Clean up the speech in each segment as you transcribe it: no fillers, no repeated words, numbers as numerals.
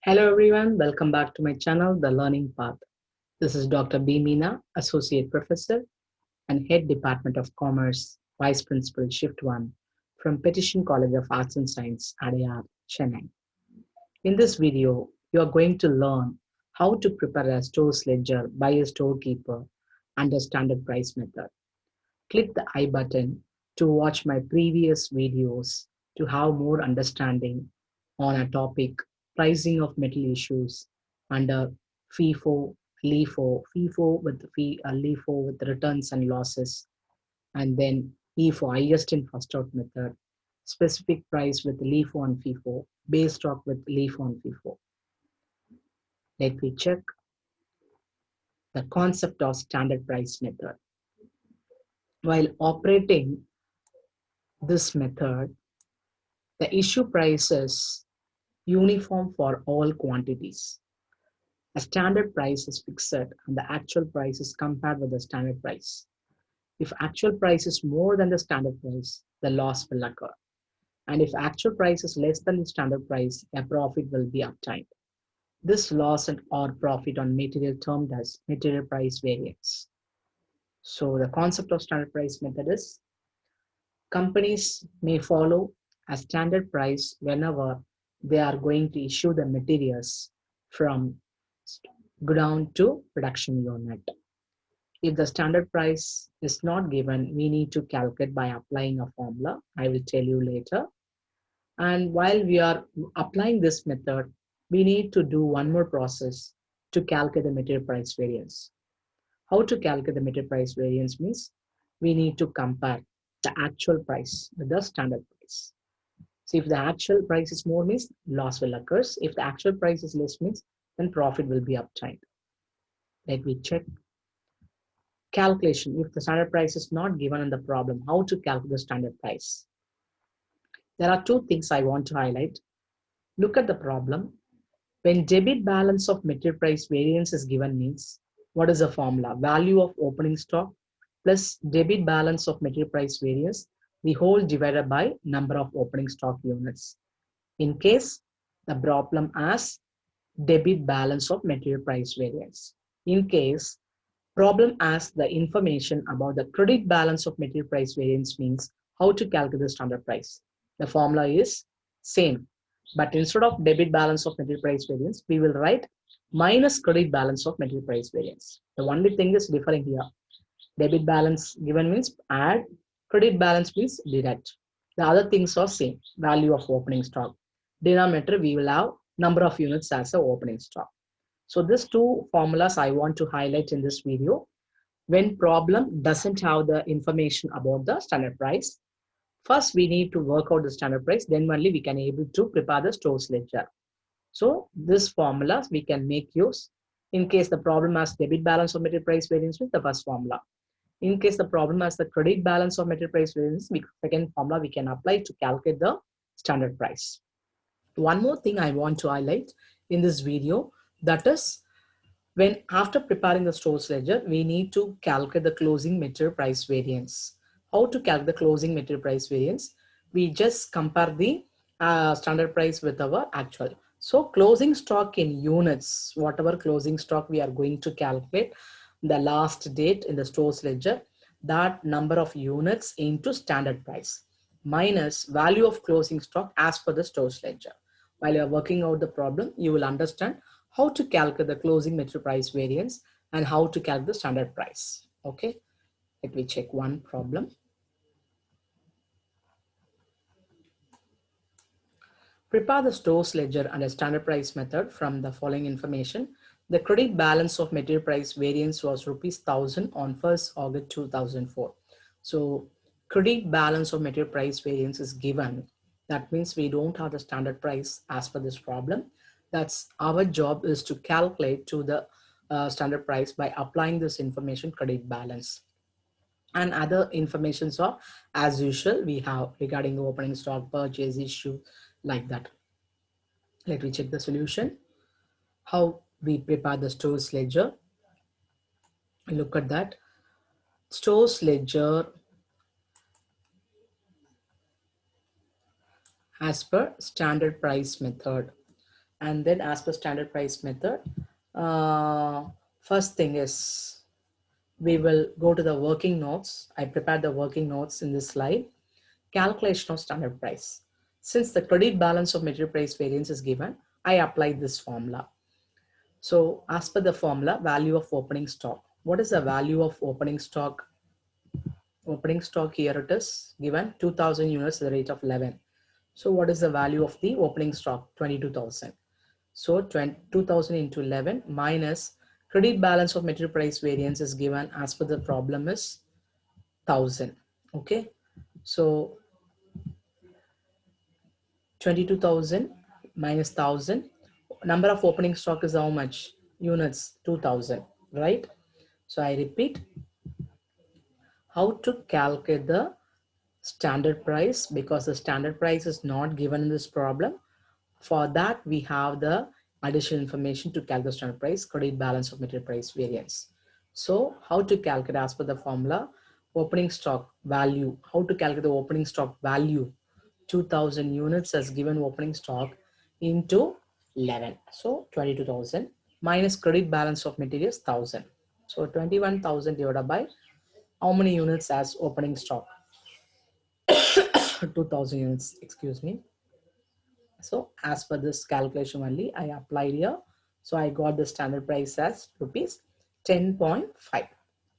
Hello everyone, welcome back to my channel, The Learning Path. This is Dr. B. Meena, Associate Professor and Head Department of Commerce, Vice Principal Shift 1 from Petition College of Arts and Science, Adyar, Chennai. In this video, you are going to learn how to prepare a store's ledger by a storekeeper under standard price method. Click the I button to watch my previous videos to have more understanding on a topic pricing of metal issues under FIFO, FIFO with LIFO with returns and losses, and then EFO, highest in first out method, specific price with LIFO and FIFO, base stock with LIFO and FIFO. Let me check the concept of standard price method. While operating this method, the issue price is uniform for all quantities. A standard price is fixed and the actual price is compared with the standard price. If actual price is more than the standard price, the loss will occur. And if actual price is less than the standard price, a profit will be obtained. This loss and or profit on material termed as material price variance. So the concept of standard price method is companies may follow a standard price whenever they are going to issue the materials from godown to production unit. If the standard price is not given, we need to calculate by applying a formula. I will tell you later. And while we are applying this method, we need to do one more process to calculate the material price variance. How to calculate the material price variance means we need to compare the actual price with the standard price. So if the actual price is more means loss will occur. If the actual price is less means then profit will be obtained. Let me check. Calculation. If the standard price is not given in the problem, how to calculate the standard price? There are two things I want to highlight. Look at the problem. When debit balance of material price variance is given means, what is the formula? Value of opening stock plus debit balance of material price variance, the whole divided by number of opening stock units. In case the problem asks debit balance of material price variance. In case problem asks the information about the credit balance of material price variance means how to calculate the standard price. The formula is same, but instead of debit balance of material price variance, we will write minus credit balance of material price variance. The only thing is differing here. Debit balance given means add, credit balance means deduct. The other things are same, value of opening stock. Denominator, we will have number of units as a opening stock. So these two formulas I want to highlight in this video. When problem doesn't have the information about the standard price, first we need to work out the standard price, then only we can able to prepare the stores ledger. So this formulas we can make use in case the problem has debit balance of material price variance with the first formula. In case the problem has the credit balance of material price variance, second formula we can apply to calculate the standard price. One more thing I want to highlight in this video, that is when after preparing the stores ledger, we need to calculate the closing material price variance. How to calculate the closing material price variance? We just compare the standard price with our actual. So closing stock in units, whatever closing stock we are going to calculate, the last date in the stores ledger, that number of units into standard price minus value of closing stock as per the stores ledger. While you are working out the problem, you will understand how to calculate the closing material price variance and how to calculate the standard price. Okay, let me check one problem. Prepare the stores ledger and a standard price method from the following information. The credit balance of material price variance was rupees 1000 on 1st August 2004. So credit balance of material price variance is given. That means we don't have the standard price as per this problem. That's our job is to calculate to the standard price by applying this information credit balance. And other informations are as usual we have regarding the opening stock, purchase, issue, like that. Let me check the solution. How we prepare the stores ledger. Look at that. Stores ledger as per standard price method. And then as per standard price method, uh, first thing is we will go to the working notes. I prepared the working notes in this slide. Calculation of standard price. Since the credit balance of material price variance is given, I applied this formula. So as per the formula, value of opening stock. What is the value of opening stock? Opening stock, here it is given 2000 units at the rate of 11. So what is the value of the opening stock? 22,000. So 2000 into 11 minus credit balance of material price variance is given as per the problem is 1000. Okay. So 22,000 minus 1000. Number of opening stock is how much? Units 2000, right? So I repeat, how to calculate the standard price, because the standard price is not given in this problem. For that, we have the additional information to calculate the standard price, credit balance of material price variance. So how to calculate as per the formula, opening stock value, how to calculate the opening stock value, 2000 units as given opening stock into 11. So 22,000 minus credit balance of materials 1000. So 21,000 divided by how many units as opening stock? 2000 units, excuse me. So as per this calculation only, I applied here. So I got the standard price as rupees 10.5,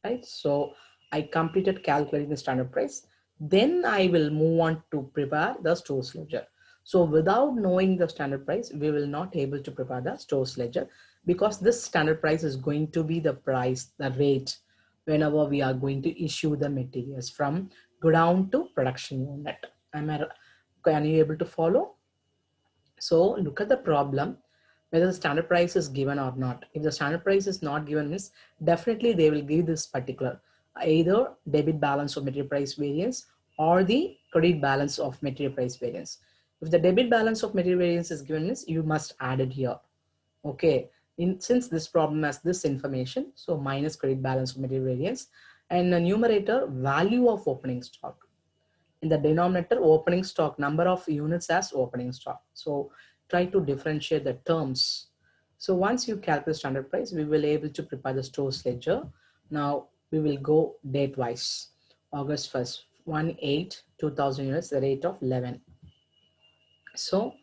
right? So I completed calculating the standard price. Then I will move on to prepare the stores ledger. So without knowing the standard price, we will not able to prepare the stores ledger, because this standard price is going to be the price, the rate, whenever we are going to issue the materials from godown to production unit. Can you able to follow? So look at the problem, whether the standard price is given or not. If the standard price is not given, means definitely they will give this particular either debit balance of material price variance or the credit balance of material price variance. If the debit balance of material variance is given, means you must add it here. Okay. Since this problem has this information, so minus credit balance of material variance, and the numerator value of opening stock. In the denominator, opening stock, number of units as opening stock. So try to differentiate the terms. So once you calculate standard price, we will able to prepare the stores ledger. Now we will go date wise. August 1st, 1/8, 2000 units, the rate of 11. So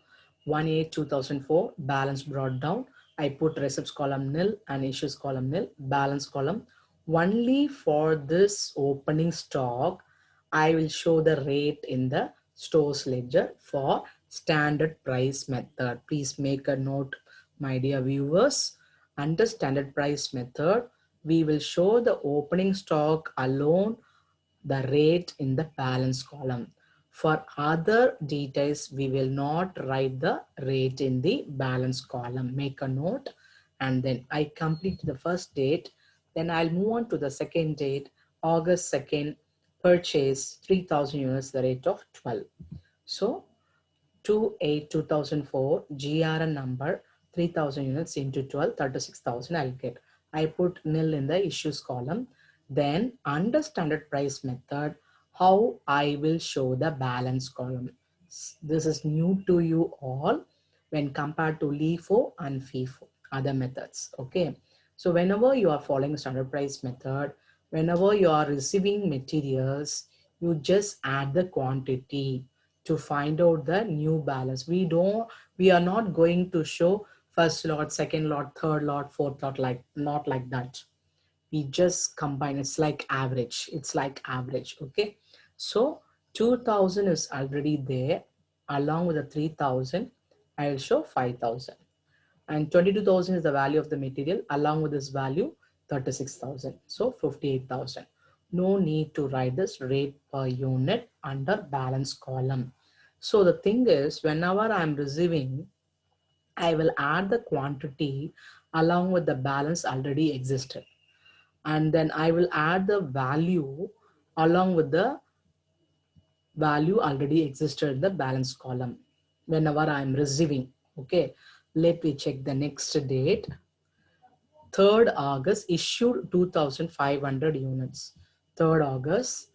1/8/2004, balance brought down. I put receipts column nil and issues column nil, balance column. Only for this opening stock, I will show the rate in the stores ledger for standard price method. Please make a note, my dear viewers. Under standard price method, we will show the opening stock alone, the rate in the balance column. For other details, we will not write the rate in the balance column. Make a note, and then I complete the first date. Then I'll move on to the second date, August 2nd, purchase 3000 units, the rate of 12. So 2/8/2004 GRN number 3000 units into 12, 36,000 I'll get. I put nil in the issues column. Then under standard price method, how I will show the balance column. This is new to you all when compared to LIFO and FIFO, other methods. Okay. So whenever you are following standard price method, whenever you are receiving materials, you just add the quantity to find out the new balance. We are not going to show first lot, second lot, third lot, fourth lot, like not like that. We just combine. It's like average. It's like average. Okay. So 2000 is already there. Along with the 3000, I will show 5000. And 22,000 is the value of the material. Along with this value, 36,000. So 58,000. No need to write this rate per unit under balance column. So the thing is, whenever I'm receiving, I will add the quantity along with the balance already existed. And then I will add the value along with the value already existed in the balance column whenever I'm receiving. Okay, let me check the next date. 3rd August issued 2500 units. 3rd August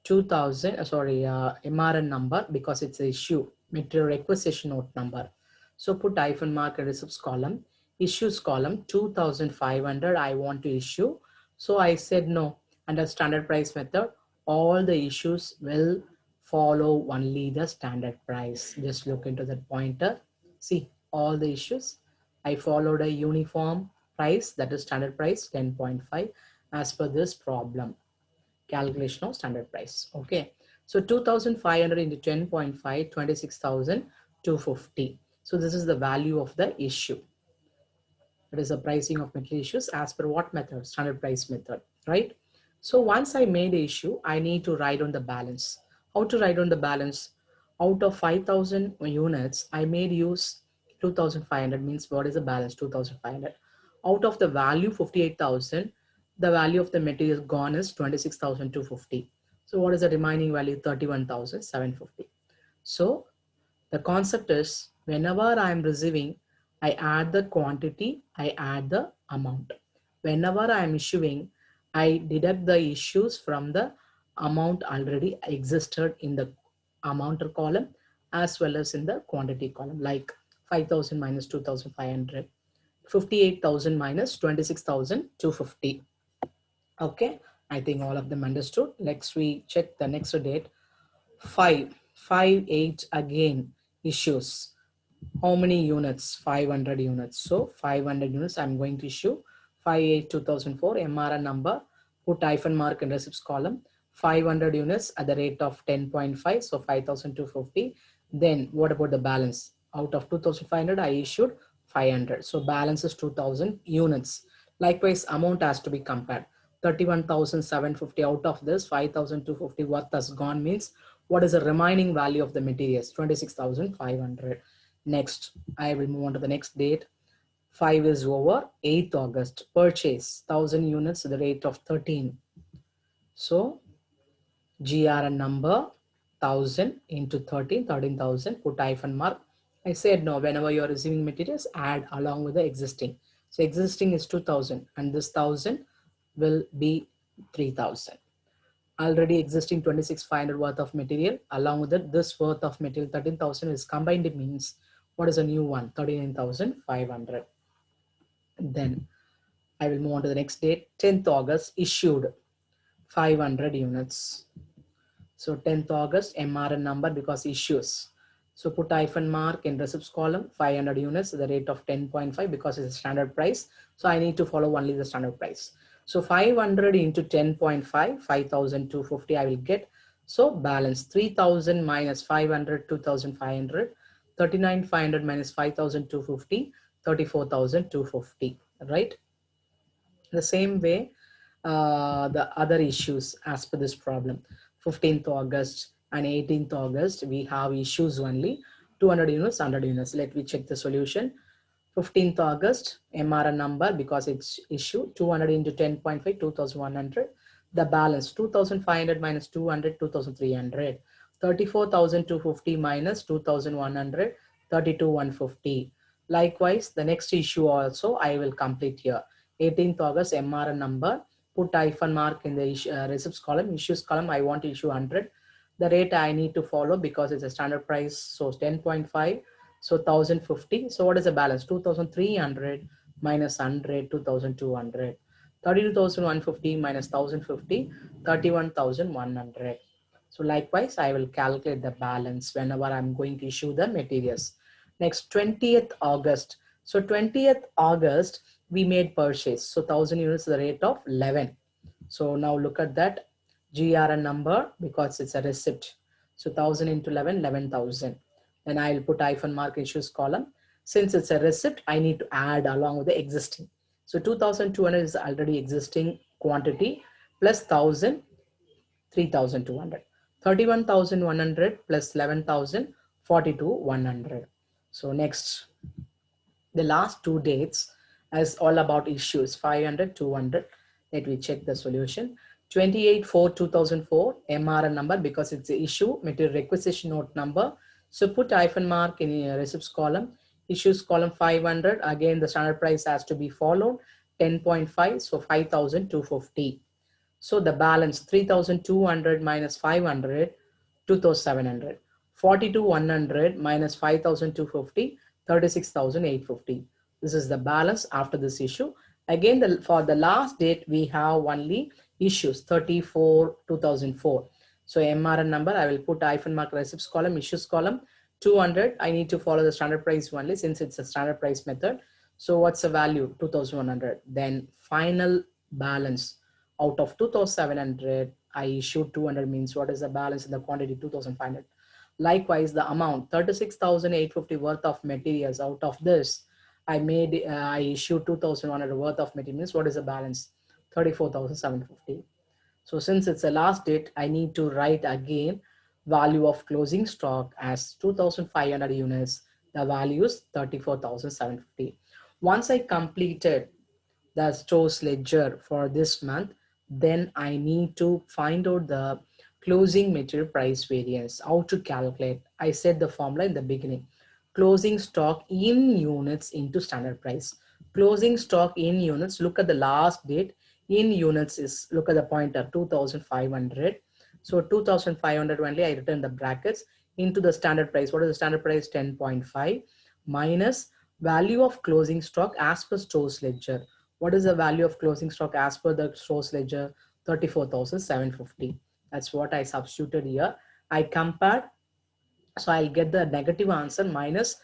2000, sorry, MRN number, because it's a issue, material requisition note number. So put hyphen mark in receipts column, issues column 2500 I want to issue. So I said no. Under standard price method, all the issues will follow only the standard price. Just look into that pointer. See all the issues. I followed a uniform price, that is standard price 10.5 as per this problem calculation of standard price. Okay, so 2500 into 10.5, 26,250. So this is the value of the issue. It is the pricing of material issues as per what method? Standard price method, right? So once I made the issue, I need to write on the balance. How to write on the balance? Out of 5,000 units, I made use 2,500, means what is the balance? 2,500. Out of the value 58,000, the value of the material gone is 26,250. So what is the remaining value? 31,750. So the concept is whenever I am receiving, I add the quantity, I add the amount. Whenever I am issuing, I deduct the issues from the amount already existed in the amount column as well as in the quantity column, like 5,000 minus 2,500, 58,000 minus 26,250. Okay, I think all of them understood. Next we check the next date. 8 again issues. How many units? 500 units. So 500 units I'm going to issue. 5/8 2004 MRN number, put hyphen mark in receipts column. 500 units at the rate of 10.5, so 5,250. Then what about the balance? Out of 2,500 I issued 500, so balance is 2,000 units. Likewise amount has to be compared. 31,750 out of this 5,250 worth has gone, means what is the remaining value of the materials? 26,500. Next, I will move on to the next date. 5 is over. 8th August. Purchase 1,000 units at the rate of 13. So, GRN number 1,000 into 13, 13,000. Put hyphen mark. I said no. Whenever you are receiving materials, add along with the existing. So, existing is 2,000 and this 1,000 will be 3,000. Already existing 26,500 worth of material, along with it, this worth of material 13,000 is combined. It means what is a new one? 39,500. Then I will move on to the next date. 10th August issued 500 units. So 10th August MRN number because issues. So put hyphen mark in receipts column 500 units at the rate of 10.5 because it's a standard price. So I need to follow only the standard price. So 500 into 10.5, 5,250 I will get. So balance 3,000 minus 500, 2,500, 39,500 minus 5,250, 34,250, right? The same way, the other issues as per this problem. 15th August and 18th August, we have issues only 200 units, 100 units. Let me check the solution. 15th August, MRN number because it's issue 200 into 10.5, 2,100. The balance 2,500 minus 200, 2,300. 34,250 minus 2,100, 32,150. Likewise, the next issue also I will complete here. 18th August MRN number, put hyphen mark in the receipts column, issues column, I want to issue 100. The rate I need to follow because it's a standard price, so 10.5, so 1,050. So what is the balance? 2,300 minus 100, 2,200. 32,150 minus 1,050, 31,100. So likewise, I will calculate the balance whenever I'm going to issue the materials. Next, 20th August. So 20th August, we made purchase. So 1,000 units at the rate of 11. So now look at that GRN number because it's a receipt. So 1,000 into 11, 11,000. Then I'll put hyphen mark issues column. Since it's a receipt, I need to add along with the existing. So 2,200 is already existing quantity plus 1,000, 3,200. 31,100 plus 11,000, 42,100. So next, the last two dates is all about issues 500, 200. Let me check the solution. 28/4/2004 MRN number because it's the issue material requisition note number. So put hyphen mark in the receipts column, issues column 500. Again, the standard price has to be followed 10.5, so 5,250. So the balance 3,200 minus 500, 2,700. 42,100 minus 5,250, 36,850. This is the balance after this issue. Again, for the last date, we have only issues 34/2004. So MRN number, I will put hyphen mark receipts column, issues column, 200. I need to follow the standard price only since it's a standard price method. So what's the value? 2,100. Then final balance out of 2,700, I issued 200 means what is the balance in the quantity? 2,500. Likewise, the amount 36,850 worth of materials. Out of this, I issued 2,100 worth of materials. What is the balance? 34,750. So since it's the last date, I need to write again value of closing stock as 2,500 units. The value is 34,750. Once I completed the stores ledger for this month, then I need to find out the closing material price variance. How to calculate? I said the formula in the beginning. Closing stock in units into standard price. Closing stock in units, look at the last date. In units is, look at the pointer, 2,500. So 2,500 only I return the brackets into the standard price. What is the standard price? 10.5 minus value of closing stock as per stores ledger. What is the value of closing stock as per the stores ledger? 34,750. That's what I substituted here. I compared, so I'll get the negative answer minus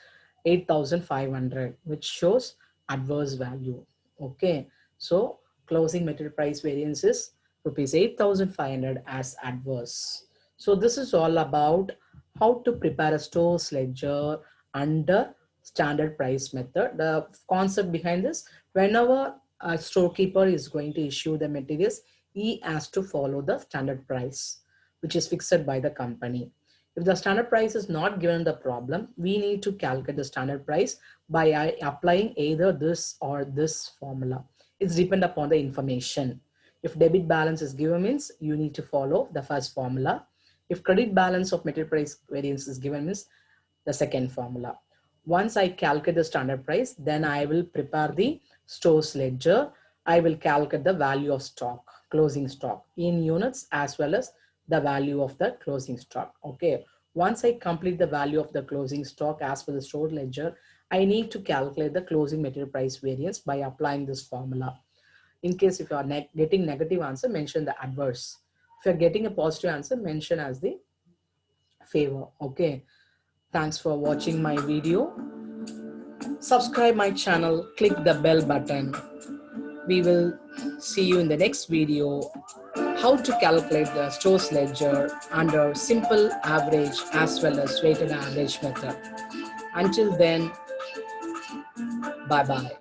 8,500, which shows adverse value. Okay, so closing material price variance is rupees 8,500 as adverse. So this is all about how to prepare a stores ledger under standard price method. The concept behind this, whenever a storekeeper is going to issue the materials, he has to follow the standard price, which is fixed by the company. If the standard price is not given the problem, we need to calculate the standard price by applying either this or this formula. It's depend upon the information. If debit balance is given means you need to follow the first formula. If credit balance of material price variance is given means the second formula. Once I calculate the standard price, then I will prepare the stores ledger. I will calculate the value of stock, closing stock in units as well as the value of the closing stock. Okay. Once I complete the value of the closing stock as per the store ledger, I need to calculate the closing material price variance by applying this formula. In case if you are getting negative answer, mention the adverse. If you're getting a positive answer, mention as the favor. Okay. Thanks for watching my video. Subscribe my channel, click the bell button. We will see you in the next video. How to calculate the stores ledger under simple average as well as weighted average method. Until then, bye-bye.